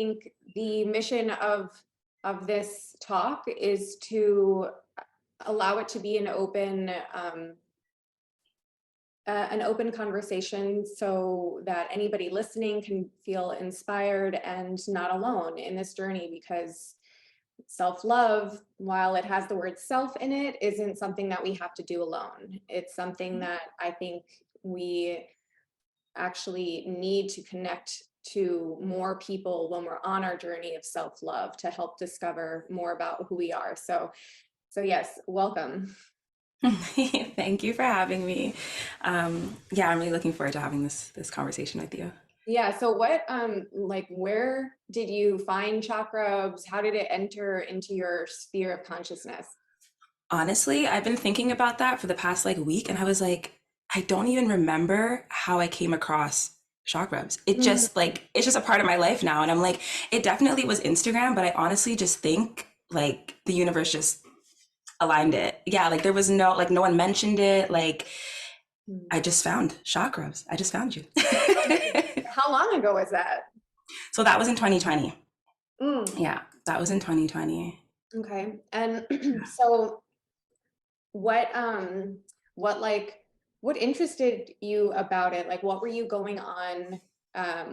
think the mission of this talk is to allow it to be an open conversation so that anybody listening can feel inspired and not alone in this journey, because self-love, while it has the word self in it, isn't something that we have to do alone. It's something that I think we actually need to connect to more people when we're on our journey of self-love to help discover more about who we are. So yes, welcome. Thank you for having me. Yeah, I'm really looking forward to having this conversation with you. Yeah, so what like where did you find chakras? How did it enter into your sphere of consciousness? Honestly, I've been thinking about that for the past like week, and I was like, I don't even remember how I came across shock rubs. It Mm. just like it's just a part of my life now, and I'm like, it definitely was Instagram, but I honestly just think like the universe just aligned it. Yeah, like there was no one mentioned it. Like I just found shock rubs. I just found you. How long ago was that? So that was in 2020. Mm, Yeah, that was in 2020. okay. And so what what like what interested you about it? Like what were you going on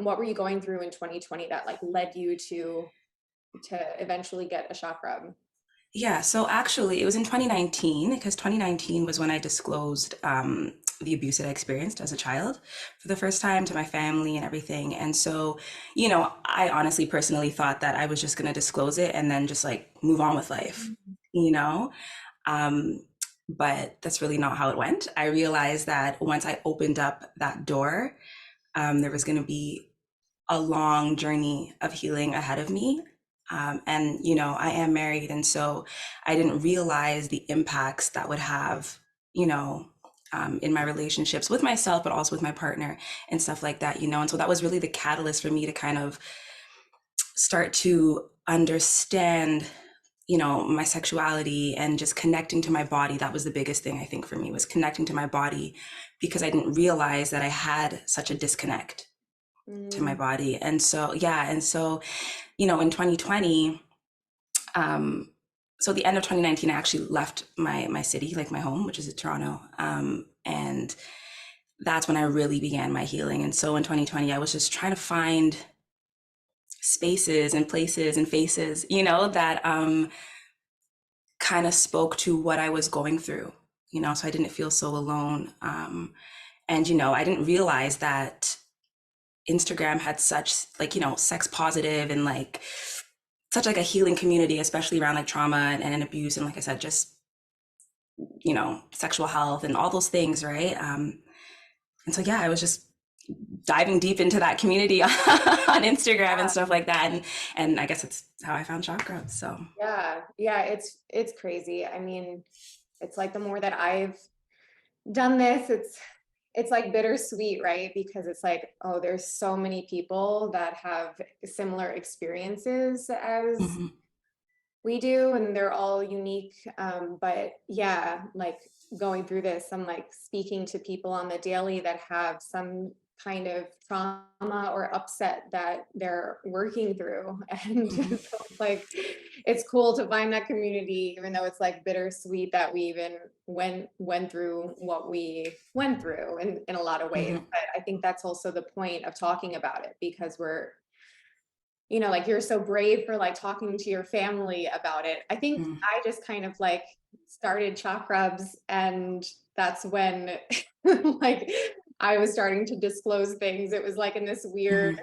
what were you going through in 2020 that like led you to eventually get a shock rub? Yeah, so actually, it was in 2019 because 2019 was when I disclosed the abuse that I experienced as a child for the first time to my family and everything. And so, I honestly personally thought that I was just going to disclose it and then just like move on with life, you know? Um, but that's really not how it went. I realized that once I opened up that door, there was going to be a long journey of healing ahead of me. And, I am married. And so I didn't realize the impacts that would have, in my relationships with myself, but also with my partner and stuff like that. And so that was really the catalyst for me to kind of start to understand my sexuality and just connecting to my body. That was the biggest thing I think for me, was connecting to my body, because I didn't realize that I had such a disconnect to my Mm, body. And so, yeah. And so, in 2020, so the end of 2019, I actually left my city, like my home, which is in Toronto. And that's when I really began my healing. And so in 2020, I was just trying to find spaces and places and faces, that kind of spoke to what I was going through, so I didn't feel so alone. And, I didn't realize that Instagram had such like, sex positive and like such like a healing community, especially around like trauma and abuse. And like I said, just, sexual health and all those things. Right. And so, yeah, I was just diving deep into that community on Instagram and stuff like that. And I guess it's how I found chakra. So, yeah, it's crazy. I mean, it's like the more that I've done this, it's like bittersweet, right? Because it's like, oh, there's so many people that have similar experiences as mhm. we do, and they're all unique. But yeah, like going through this, I'm like speaking to people on the daily that have some kind of trauma or upset that they're working through. And so Mhm. it's like, it's cool to find that community, even though it's like bittersweet that we even went through what we went through in a lot of ways. Mhm. But I think that's also the point of talking about it, because we're, like you're so brave for like talking to your family about it. I think Mhm. I just kind of like started chalk rubs, and that's when like I was starting to disclose things. It was like in this weird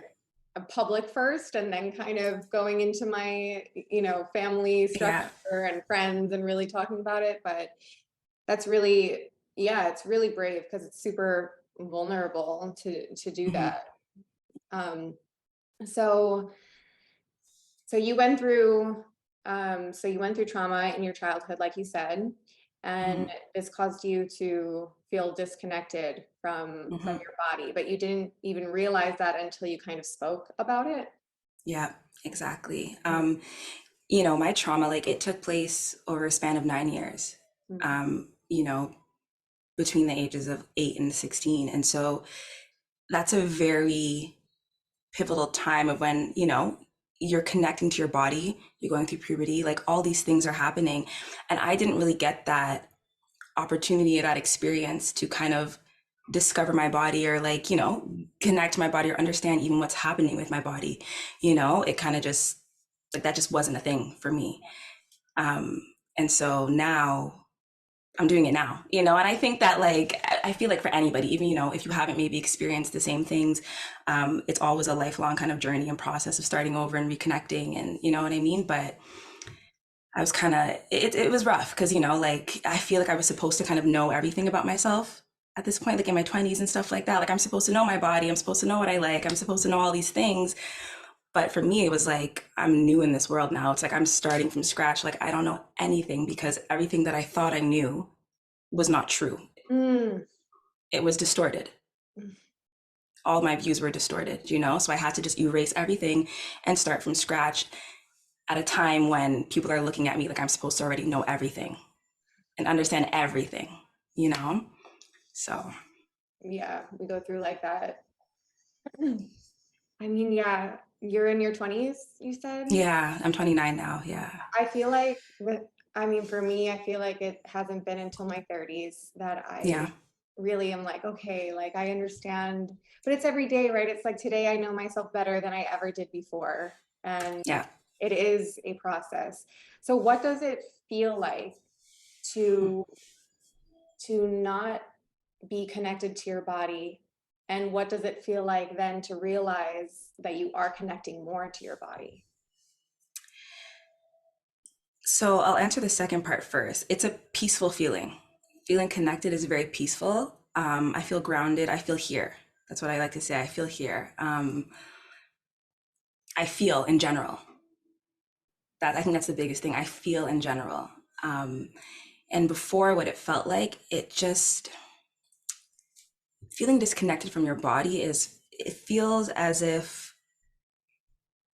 Mhm. public first, and then kind of going into my, family Yeah. structure and friends and really talking about it. But that's really, yeah, it's really brave because it's super vulnerable to do Mhm. that. Um, so so you went through trauma in your childhood, like you said, and Mhm. this caused you to feel disconnected from Mhm. your body, but you didn't even realize that until you kind of spoke about it. Yeah, exactly. Mm, My trauma, like it took place over a span of 9 years, mm, um, you know, between the ages of 8 and 16. And so that's a very pivotal time of when, you're connecting to your body, you're going through puberty, like all these things are happening. And I didn't really get that opportunity or that experience to kind of discover my body or like, connect to my body or understand even what's happening with my body. It kind of just like that just wasn't a thing for me. Um, and so now I'm doing it now, and I think that like, I feel like for anybody, even, if you haven't maybe experienced the same things, it's always a lifelong kind of journey and process of starting over and reconnecting and you know what I mean? But I was kind of, it was rough because, like I feel like I was supposed to kind of know everything about myself at this point, like in my 20s and stuff like that. Like I'm supposed to know my body, I'm supposed to know what I like, I'm supposed to know all these things. But for me, it was like, I'm new in this world now. It's like I'm starting from scratch. Like I don't know anything because everything that I thought I knew was not true. Mm. It was distorted. All my views were distorted, So I had to just erase everything and start from scratch at a time when people are looking at me like I'm supposed to already know everything and understand everything, you know? So, Yeah, we go through like that. I mean, yeah, you're in your 20s, you said? yeah, I'm 29 now. Yeah. I feel like I mean, for me, I feel like it hasn't been until my 30s that I Yeah. really am like, okay, like I understand, but it's every day, right? It's like today I know myself better than I ever did before. And Yeah. it is a process. So what does it feel like to not be connected to your body? And what does it feel like then to realize that you are connecting more to your body? So I'll answer the second part first. It's a peaceful feeling. Feeling connected is very peaceful. I feel grounded. I feel here. That's what I like to say. I feel here. I feel in general. That I think that's the biggest thing. I feel in general. Um, and before, what it felt like, it just feeling disconnected from your body is. It feels as if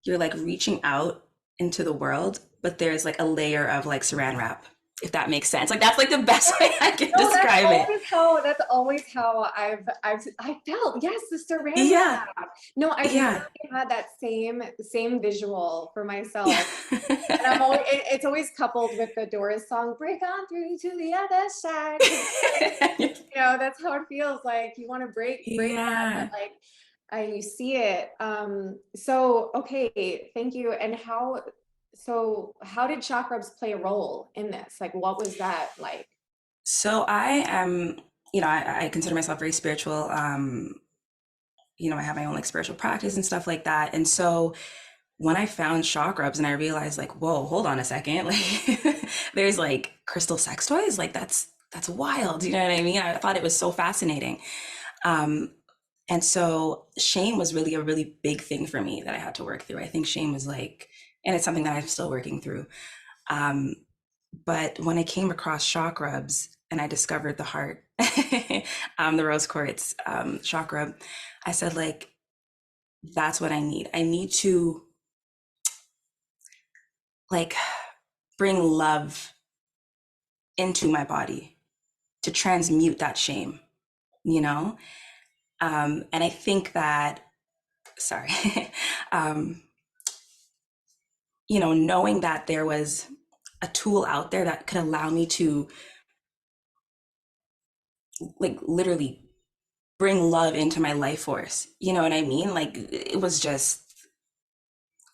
you're like reaching out into the world, but there's like a layer of like saran wrap, if that makes sense. Like that's like the best way I can No, describe it. that's always how I felt. Yes, the saran Yeah, wrap. No, I yeah. literally had that same visual for myself. And I'm always it's always coupled with the Doors song, Break On Through to the Other Side. Because that's how it feels like you want to break that, but Yeah. like you see it. So okay, thank you. And how did chakrams play a role in this? Like what was that like? So I am, I consider myself very spiritual. I have my own like spiritual practice and stuff like that. And so when I found shock rubs and I realized like, whoa, hold on a second, like there's like crystal sex toys, like that's wild. You know what I mean? I thought it was so fascinating. Um, and so shame was really a really big thing for me that I had to work through. I think shame was like, and it's something that I'm still working through. Um, but when I came across shock rubs and I discovered the heart, the rose quartz shock rub, I said like, that's what I need. I need to like bring love into my body to transmute that shame, you know? And I think that, sorry, um, knowing that there was a tool out there that could allow me to like literally bring love into my life force. You know what I mean? Like it was just,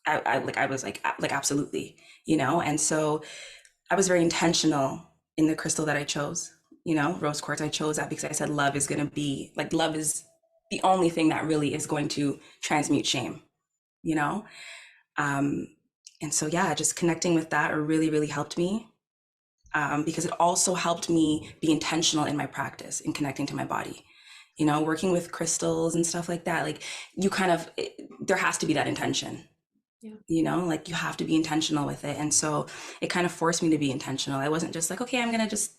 I was like absolutely, And so I was very intentional in the crystal that I chose. Rose quartz. I chose that because I said love is gonna be like love is the only thing that really is going to transmute shame. You know, um, and so yeah, just connecting with that really really helped me because it also helped me be intentional in my practice in connecting to my body. Working with crystals and stuff like that. Like you kind of, there has to be that intention. Yeah. Like you have to be intentional with it. And so it kind of forced me to be intentional. I wasn't just like, okay, I'm going to just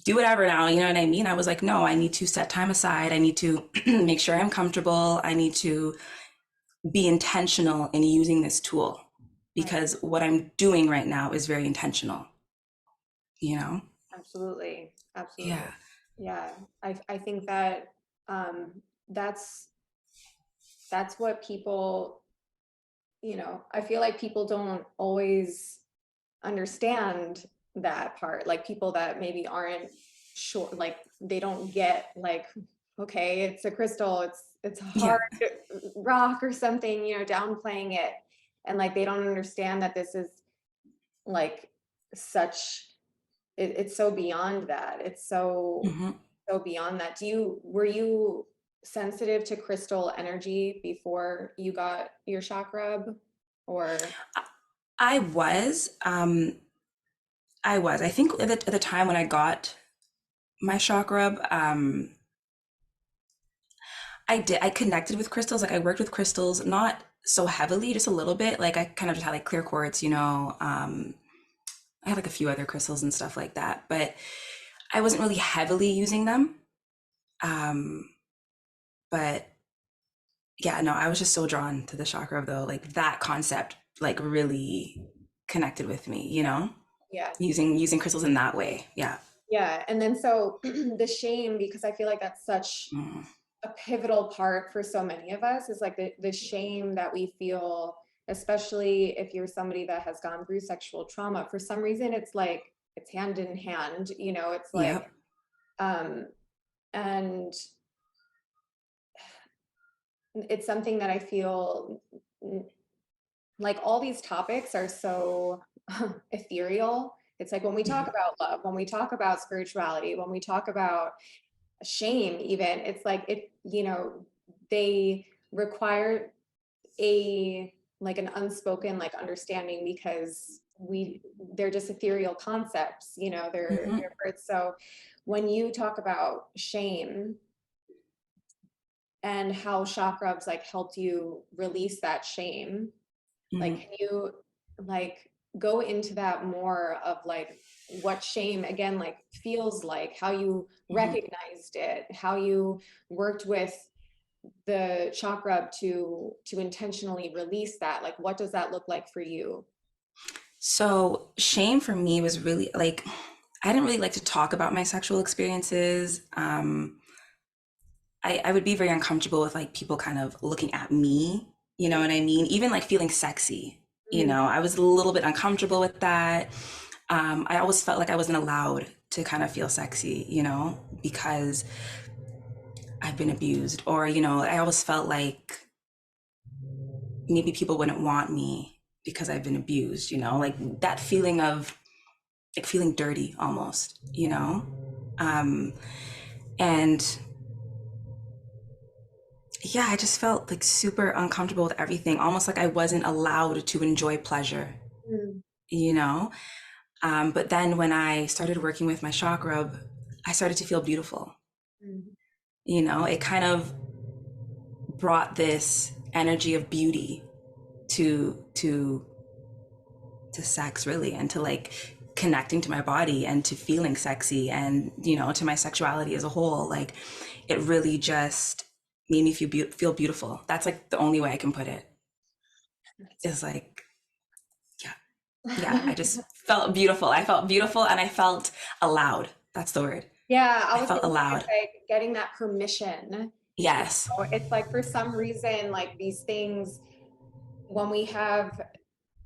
do whatever now. You know what I mean? I was like, no, I need to set time aside. I need to make sure I'm comfortable. I need to be intentional in using this tool Right. because what I'm doing right now is very intentional, you know? Absolutely. Absolutely. Yeah. Yeah. I think that um that's what people I feel like people don't always understand that part. Like people that maybe aren't sure, like they don't get like, okay, it's a crystal, it's a Yeah. hard rock or something, downplaying it. And like they don't understand that this is like such it's so beyond that. It's Hmm. so beyond that. Were you sensitive to crystal energy before you got your chakra? Or I was. I was. I think at the time when I got my shock rub, I did. I connected with crystals. Like I worked with crystals, not so heavily, just a little bit. Like I kind of just had like clear quartz, I had like a few other crystals and stuff like that, but I wasn't really heavily using them. Um, but yeah, no, I was just so drawn to the chakra though. Like that concept, like really connected with me. yeah, Using crystals in that way. Yeah. yeah. And then so the shame, because I feel like that's such Mm, a pivotal part for so many of us, is like the shame that we feel, especially if you're somebody that has gone through sexual trauma. For some reason, it's like it's hand in hand, it's like, yep. um, and it's something that I feel like all these topics are so ethereal. It's like when we talk Mhm, about love, when we talk about spirituality, when we talk about shame, even, it's like they require a like an unspoken like understanding, because they're just ethereal concepts, they're mhm, words. So when you talk about shame and how chakrams like helped you release that shame, like, mhm, can you like go into that more of like what shame again like feels like, how you mhm. recognized it, how you worked with the chakra to intentionally release that? Like, what does that look like for you? So shame for me was really like I didn't really like to talk about my sexual experiences. I would be very uncomfortable with like people kind of looking at me, you know what I mean? Even like feeling sexy, Mm, I was a little bit uncomfortable with that. I always felt like I wasn't allowed to kind of feel sexy, because I've been abused, or, I always felt like maybe people wouldn't want me because I've been abused, like that feeling of like feeling dirty almost, Um, and yeah, I just felt like super uncomfortable with everything, almost like I wasn't allowed to enjoy pleasure, mm, you know? But then when I started working with my chakra, I started to feel beautiful. mm, It kind of brought this energy of beauty to sex really, and to like connecting to my body and to feeling sexy, and to my sexuality as a whole. Like it really just made me feel beautiful. That's like the only way I can put it, that's is like, yeah, yeah, I beautiful. just felt beautiful. I felt beautiful and I felt allowed. That's the word. Yeah, I I was felt thinking it's allowed. like getting that permission. Yes. It's like for some reason, like these things, when we have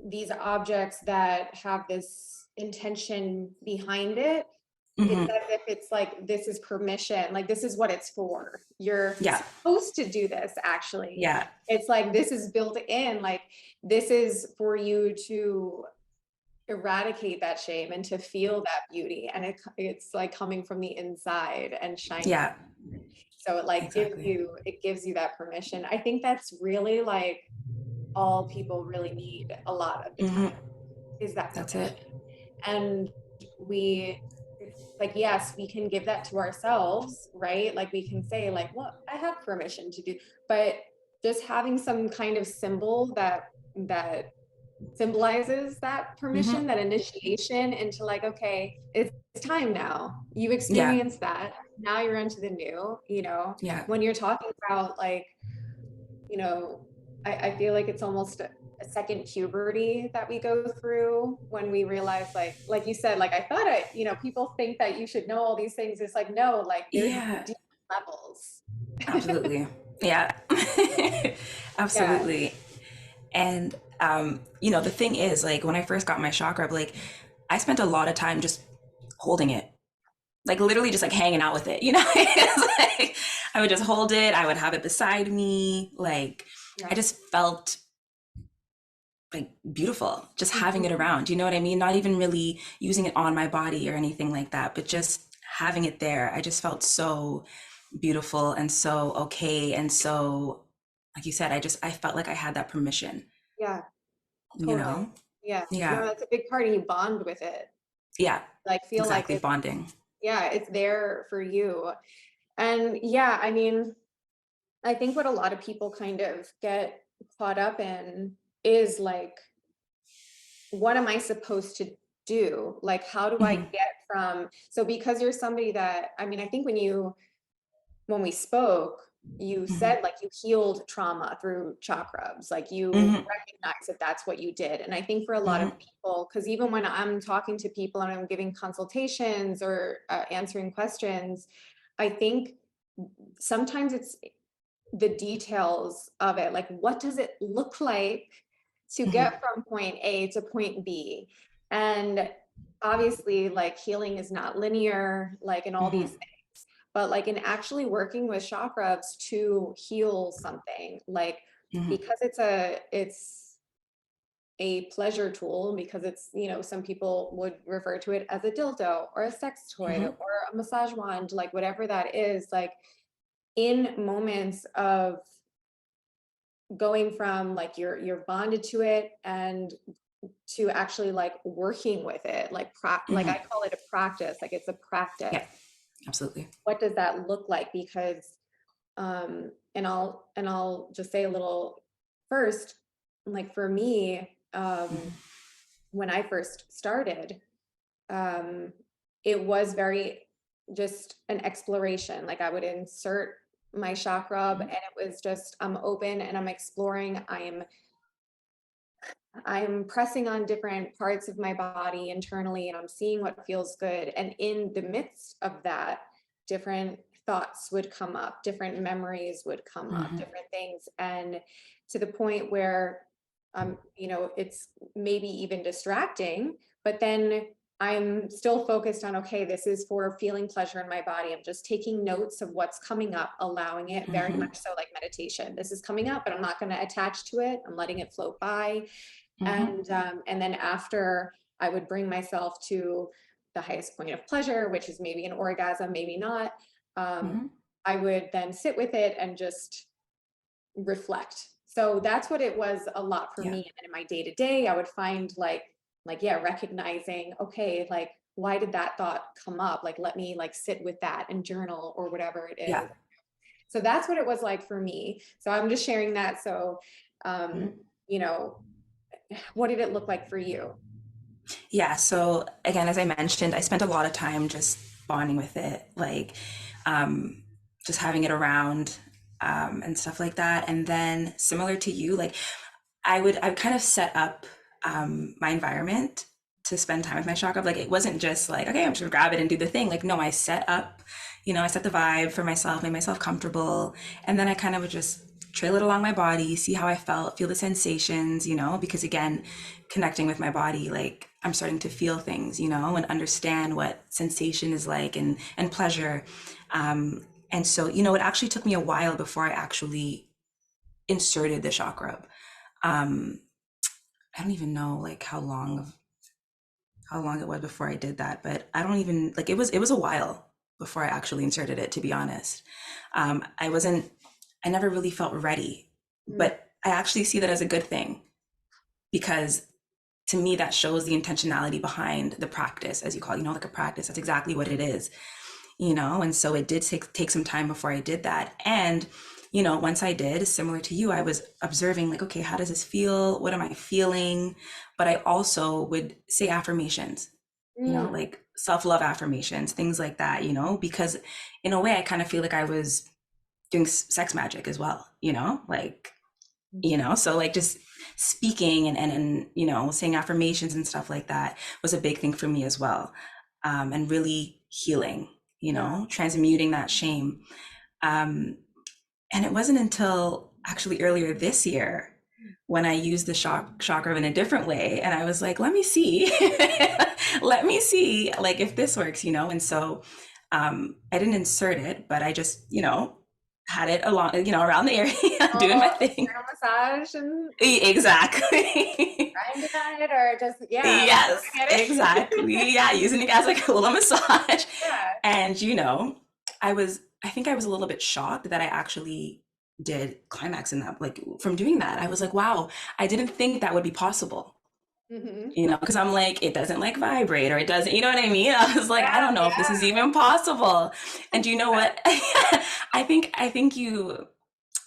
these objects that have this intention behind it, it's Hmm. as if it's like this is permission, like this is what it's for. You're Yeah. supposed to do this, actually. Yeah. It's like this is built in, like this is for you to eradicate that shame and to feel that beauty. And it's like coming from the inside and shining. Yeah. So it like Exactly. it gives you that permission. I think that's really like all people really need a lot of the time, Hmm. is that That's permission. it. And we like, yes, we can give that to ourselves, right? Like we can say like, well, I have permission to do, but just having some kind of symbol that symbolizes that permission, Hmm. that initiation into like, okay, it's time now. You've Yeah. experienced that. Now you're into the new, Yeah. when you're talking about like, you know, I feel like it's almost a second puberty that we go through when we realize like you said, like I thought people think that you should know all these things. It's like, no, like there's Yeah. deep levels. Absolutely. Yeah. Yeah. Absolutely. And The thing is, like, when I first got my chakra, like, I spent a lot of time just holding it, like literally just like hanging out with it, It's like I would just hold it, I would have it beside me, like I Yeah. just felt like beautiful just having it Mhm. around. You know what I mean? Not even really using it on my body or anything like that, but just having it there. I just felt so beautiful and so okay. And so, like you said, I felt like I had that permission, Yeah, you totally. know? Yeah. No, Yeah. that's a big part and you bond with it. Yeah. Like feel like Exactly. Bonding. yeah, it's there for you. And yeah, I mean, I think what a lot of people kind of get caught up in is like, what am I supposed to do? Like, how do I Hmm. get from, so because you're somebody that, I mean, I think when we spoke, you Hmm. said like you healed trauma through chakrams, like you Hmm. recognize that that's what you did. And I think for a lot of Hmm. people, because even when I'm talking to people and I'm giving consultations or answering questions, I think sometimes it's the details of it. Like, what does it look like to Hmm. get from point A to point B? And obviously, like healing is not linear, like in all these Hmm. things, but like in actually working with chakras to heal something, like Hmm. because it's a pleasure tool, because it's, some people would refer to it as a dildo or a sex toy Hmm. or a massage wand, like whatever that is, like in moments of going from like you're bonded to it and to actually like working with it, like like Hmm. I call it a practice, like it's a Yeah. practice. Absolutely. What does that look like? Because and I'll just say a little first, like for me, Hmm. when I first started, um it was very just an exploration. Like I would insert my chakra and it was just, I'm open and I'm exploring. I'm pressing on different parts of my body internally and I'm seeing what feels good. And in the midst of that, different thoughts would come up, different memories would come up, Hmm. different things. And to the point where, it's maybe even distracting, but then I'm still focused on, okay, this is for feeling pleasure in my body. I'm just taking notes of what's coming up, allowing it, very Hmm. much so like meditation. This is coming up, but I'm not going to attach to it. I'm letting it float by. Hmm. And then after, I would bring myself to the highest point of pleasure, which is maybe an orgasm, maybe not. um, Hmm. I would then sit with it and just reflect. So that's what it was a lot for Yeah. me. And then in my day to day, I would find like yeah, recognizing, okay, like why did that thought come up? Like let me like sit with that and journal or whatever it Yeah. is. So that's what it was like for me. So I'm just sharing that. So um, Mhm. you know, what did it look like for you? Yeah. So again, as I mentioned, I spent a lot of time just bonding with it, like um, just having it around and stuff like that. And then similar to you, like I would kind of set up my environment to spend time with my chakra. Like it wasn't just like, okay, I'm just gonna grab it and do the thing. Like, no, I set up, I set the vibe for myself, made myself comfortable. And then I kind of would just trail it along my body, see how I felt, feel the sensations, because again, connecting with my body, like I'm starting to feel things, and understand what sensation is like and pleasure. And so, it actually took me a while before I actually inserted the chakra. Um, I don't even know like how long it was before I did that, but I don't even like it was a while before I actually inserted it, to be honest. I never really felt ready, Mm, but I actually see that as a good thing because to me that shows the intentionality behind the practice, as you call it, like a practice. That's exactly what it is. And so it did take some time before I did that. And once I did, similar to you, I was observing like, okay, how does this feel? What am I feeling? But I also would say affirmations, mm, like self-love affirmations, things like that, because in a way I kind of feel like I was doing sex magic as well, like, so like just speaking and saying affirmations and stuff like that was a big thing for me as well. And really healing, yeah. transmuting that shame. Um, and it wasn't until actually earlier this year. when I used the chakra in a different way. And I was like, let me see, let me see, like if this works, And so I didn't insert it, but I just, had it along, around the area, doing my Oh, thing. external massage and Exactly. grinding on it, or just, yeah, like Yes, working at it. exactly. Yeah, using it as like a little massage. Yeah. And I think I was a little bit shocked that I actually did climax in that, like from doing that. I was like, wow, I didn't think that would be possible. Hmm. Because I'm like, it doesn't like vibrate or it doesn't, you know what I mean? I was like, I Yeah, don't know if this is even possible. And do you know what? I think you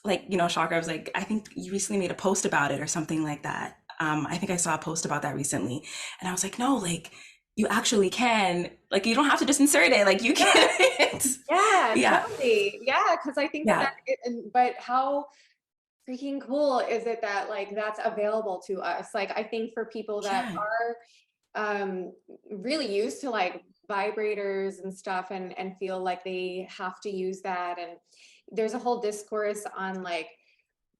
like, chakra. I was like, I think you recently made a post about it or something like that. I think I saw a post about that recently. And I was like, no, like you actually can, like you don't have to just insert it. Like you yeah, can. yeah, Yeah. totally. Yeah, because I think that Yeah. but how freaking cool is it that like that's available to us? Like, I think for people that Yeah. are really used to like vibrators and stuff, and feel like they have to use that, and there's a whole discourse on like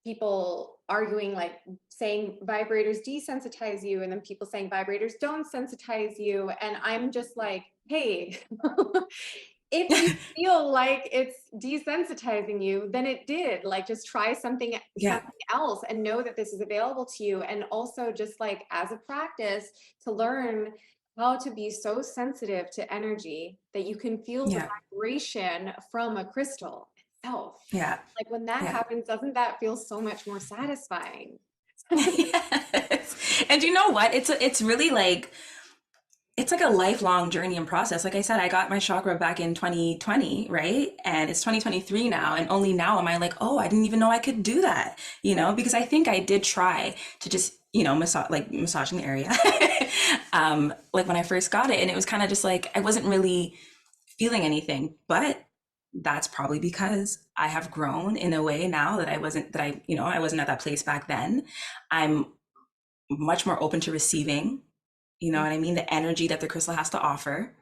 people arguing, like saying vibrators desensitize you, and then people saying vibrators don't sensitize you, and I'm just like, hey, if you feel like it's desensitizing you, then it did. Like, just try Yeah. something else, and know that this is available to you. And also, just like as a practice, to learn how to be so sensitive to energy that you can feel the Yeah. vibration from a crystal itself. Yeah. Like, when that Yeah. happens, doesn't that feel so much more satisfying? Yes. And you know what? It's really like it's like a lifelong journey and process. Like I said, I got my chakra back in 2020, right? And it's 2023 now. And only now am I like, oh, I didn't even know I could do that, because I think I did try to just, massaging the area. Like when I first got it. And it was kind of just like, I wasn't really feeling anything. But that's probably because I have grown in a way now that I wasn't at that place back then. I'm much more open to receiving, you know what I mean? The energy that the crystal has to offer.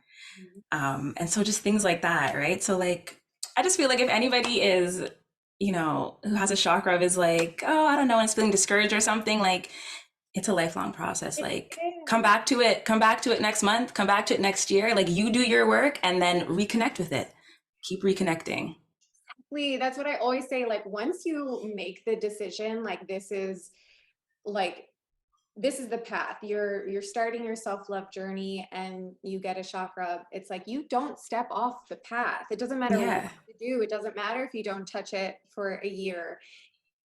And so just things like that, right? So like, I just feel like if anybody is, who has a chakra is like, oh, I don't know, and is feeling discouraged or something, like it's a lifelong process. It Like is. come back to it next month, come back to it next year. Like you do your work and then reconnect with it. Keep reconnecting. That's what I always say. Like, once you make the decision, like like this is the path. You're starting your self-love journey, and you get a chakra. It's like you don't step off the path. It doesn't matter what Yeah, you do. It doesn't matter if you don't touch it for a year.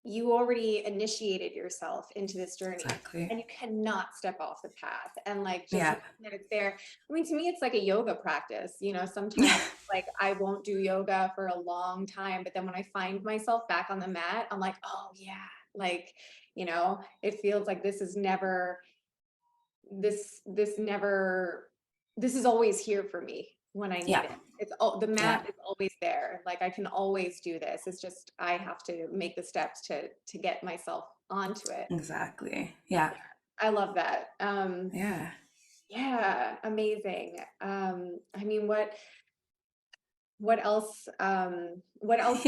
You already initiated yourself into this journey, exactly. and you cannot step off the path. And like, just Yeah. knowing that it's there. I mean, to me it's like a yoga practice. Sometimes like I won't do yoga for a long time, but then when I find myself back on the mat, I'm like, oh yeah, like, it feels like this is always here for me when I need Yeah. it. It's all, the Yeah. mat is always there. Like, I can always do this. It's just I have to make the steps to get myself onto it. Exactly. Yeah. I love that. Yeah. Yeah, amazing. I mean, what else do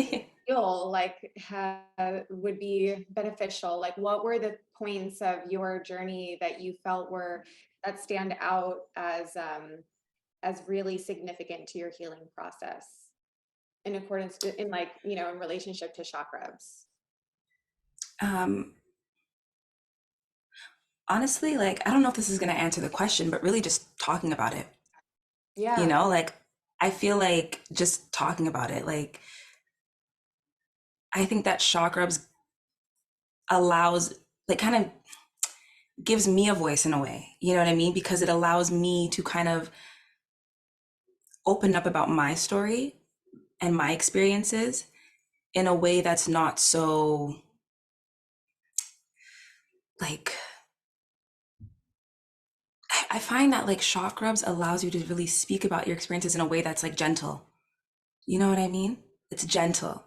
you feel like would be beneficial? Like, what were the points of your journey that you felt were that stand out as really significant to your healing process, in accordance in like, in relationship to chakras? um Honestly, like I don't know if this is going to answer the question, but really just talking about it. Yeah. Like I feel like just talking about it, like I think that chakras allows, like, kind of gives me a voice in a way. You know what I mean? Because it allows me to kind of open up about my story and my experiences in a way that's not so like I find that like chakras allows you to really speak about your experiences in a way that's like gentle. You know what I mean? It's gentle.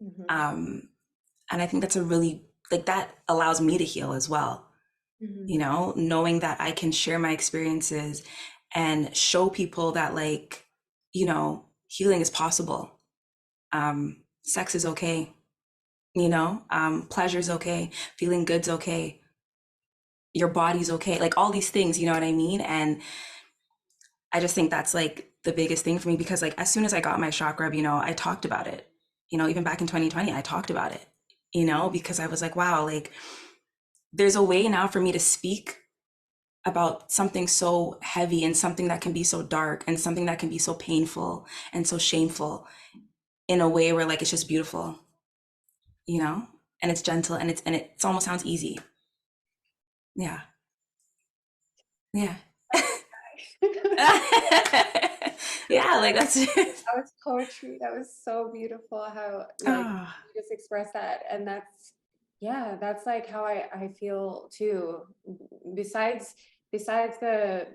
Hmm. Um, and I think that's a really like that allows me to heal as well, Hmm. knowing that I can share my experiences and show people that like, healing is possible. Sex is okay. Pleasure's okay, feeling good's okay, your body's okay, like all these things, you know what I mean? And I just think that's like the biggest thing for me because like as soon as I got my shock rub, I talked about it. Even back in 2020, I talked about it, because I was like, wow, like there's a way now for me to speak about something so heavy and something that can be so dark and something that can be so painful and so shameful in a way where like it's just beautiful, you know? And it's gentle and it almost sounds easy. Yeah. Yeah. I will cry. Yeah, like that's That was poetry. That was so beautiful how like oh. you just express that. And that's, yeah, that's like how I feel too. Besides besides the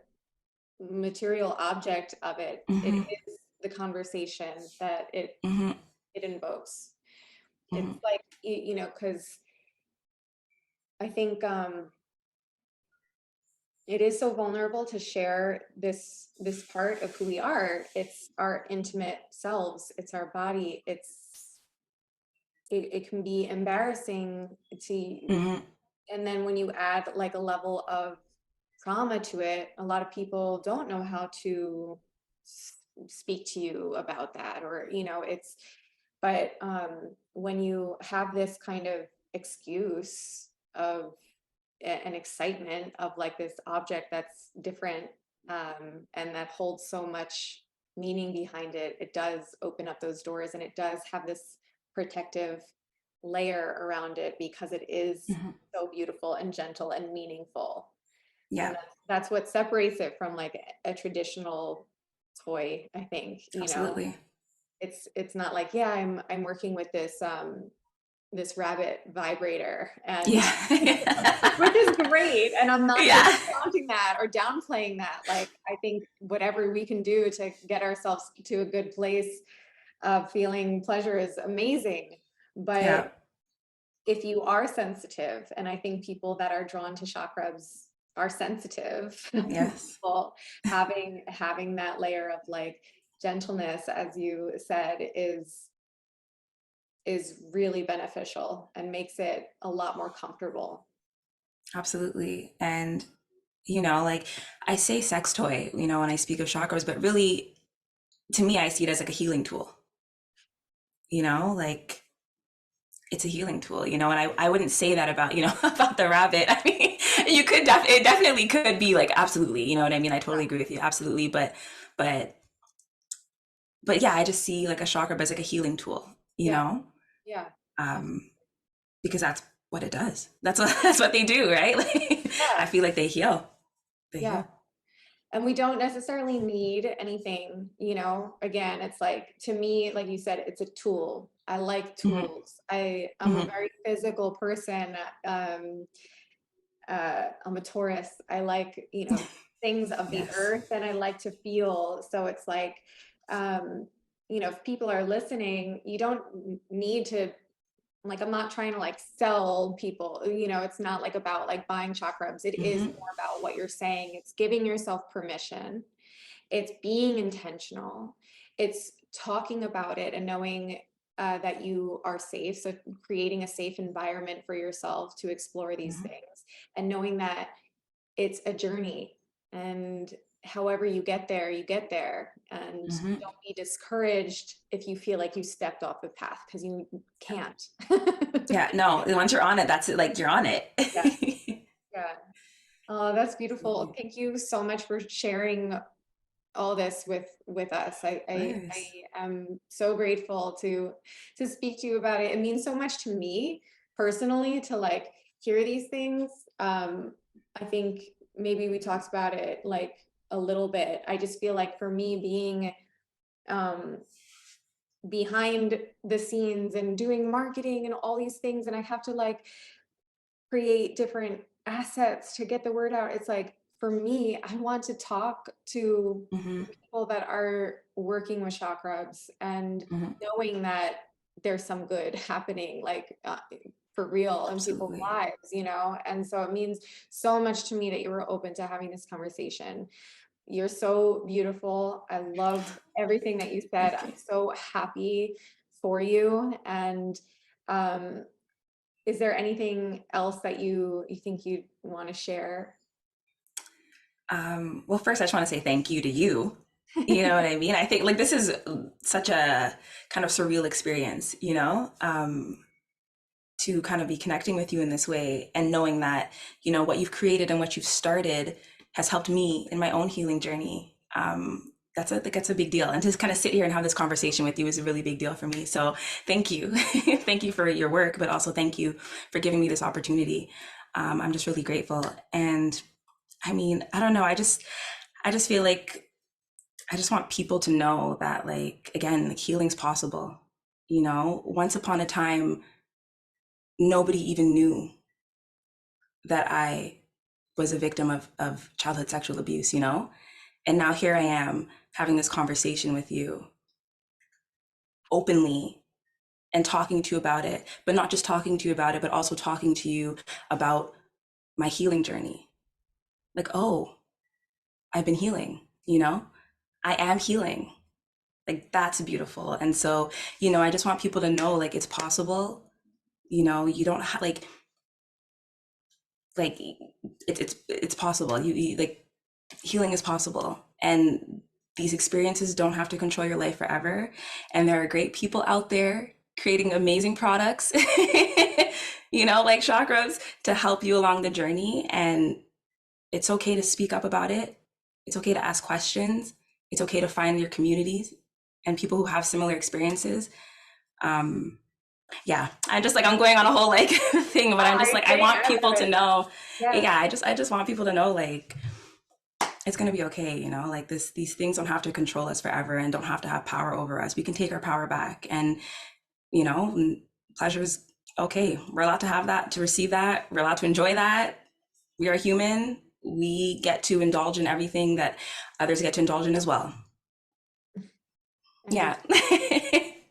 material object of it, it Hmm. is the conversation that Hmm. it invokes. It's Hmm. like because I think it is so vulnerable to share this part of who we are. It's our intimate selves, it's our body, it can be embarrassing to, Hmm. and then when you add like a level of trauma to it, a lot of people don't know how to speak to you about that, or it's, but when you have this kind of excuse of an excitement of like this object that's different, and that holds so much meaning behind it, it does open up those doors, and it does have this protective layer around it because it is Hmm. so beautiful and gentle and meaningful. And Yeah, that's what separates it from like a traditional toy, I think. absolutely. It's not like, yeah, I'm working with this rabbit vibrator, and which Yeah. is great, and I'm not Yeah. discounting that or downplaying that. Like, I think whatever we can do to get ourselves to a good place of feeling pleasure is amazing. Yeah. But if you are sensitive, and I think people that are drawn to chakrams are sensitive Yes. people, having that layer of like gentleness, as you said, is really beneficial and makes it a lot more comfortable. Absolutely. And like I say sex toy, when I speak of chakras, but really to me I see it as like a healing tool, like it's a healing tool, and I wouldn't say that about, about the rabbit. I mean, it definitely could be like absolutely, you know what I mean? I totally agree with you. Absolutely. But but yeah, I just see like a chakra as like a healing tool, Yeah, yeah, um, because that's what it does. That's what that's what they do, right? Like I yeah, feel like they heal. They yeah. heal. And we don't necessarily need anything, again, it's like, to me, like you said, it's a tool. I like Hmm. tools. I'm a Hmm. very physical person. um I'm a Taurus. I like, things of the Yes. earth, and I like to feel. So it's like, um, if people are listening, you don't need to, like, I'm not trying to like sell people, it's not like about like buying chakrams. It is Hmm. more about what you're saying. It's giving yourself permission. It's being intentional. It's talking about it and knowing that you are safe. So creating a safe environment for yourself to explore these Hmm. things, and knowing that it's a journey, and however you get there, you get there. And Hmm. don't be discouraged if you feel like you stepped off the path, because you can't. Yeah, no, once you're on it, that's it. Like you're on it. Yeah, yeah. Oh, that's beautiful. Of Thank you so much for sharing all this with us. I course. am so grateful to speak to you about it. It means so much to me personally to like hear these things. I think maybe we talked about it like a little bit. I just feel like for me, being um, behind the scenes and doing marketing and all these things, and I have to like create different assets to get the word out. It's like, for me, I want to talk to Hmm. the people that are working with chakrams, and Hmm. knowing that there's some good happening, like for real in people's Absolutely. lives, And so it means so much to me that you were open to having this conversation. You're so beautiful. I loved everything that you said. Thank I'm you. so happy for you. And Is there anything else that you think you'd want to share? Well, first, I just want to say thank you to you. You know what I mean? I think like this is such a kind of surreal experience, to kind of be connecting with you in this way and knowing that, what you've created and what you've started has helped me in my own healing journey. That's a big deal. And to kind of sit here and have this conversation with you is a really big deal for me. So thank you. Thank you for your work, but also thank you for giving me this opportunity. I'm just really grateful. And I mean, I don't know. I just feel like I just want people to know that, like, again, like healing's possible. Once upon a time, nobody even knew that I was a victim of childhood sexual abuse. And now here I am having this conversation with you openly and talking to you about it, but not just talking to you about it, but also talking to you about my healing journey. Like, oh, I've been healing. I am healing. Like, that's beautiful. And so, I just want people to know, like, it's possible. You don't have like it's possible. You like healing is possible, and these experiences don't have to control your life forever. And there are great people out there creating amazing products, like chakras to help you along the journey. And it's okay to speak up about it. It's okay to ask questions. It's okay to find your communities and people who have similar experiences. Um, yeah, I'm going on a whole like thing, but I'm just I like I think want I people love to it. know. Yes. Yeah, I just want people to know, like, it's gonna be okay. Like these things don't have to control us forever and don't have to have power over us. We can take our power back, and you know, pleasure is okay. We're allowed to have that, to receive that. We're allowed to enjoy that. We are human. We get to indulge in everything that others get to indulge in as well. And Yeah.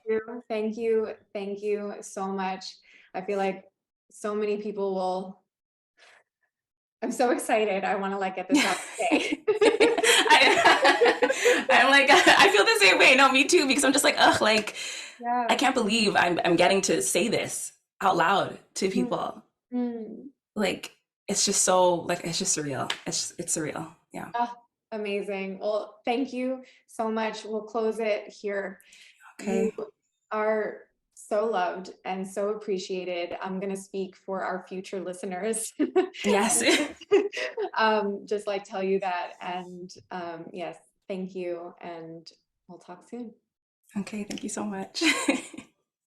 you. Thank you. Thank you so much. I feel like so many people will. I'm so excited. I want to like get this out today. I'm like, I feel the same way. No, me too, because I'm just like, ugh, like, I Yeah. can't believe I'm getting to say this out loud to Mm, people. mm. Like, it's just so, like, it's just surreal. It's surreal. Yeah. Oh, amazing. Well, thank you so much. We'll close it here. You Okay. are so loved and so appreciated. I'm going to speak for our future listeners. Yes. Just like tell you that. And yes, thank you. And we'll talk soon. Okay. Thank you so much.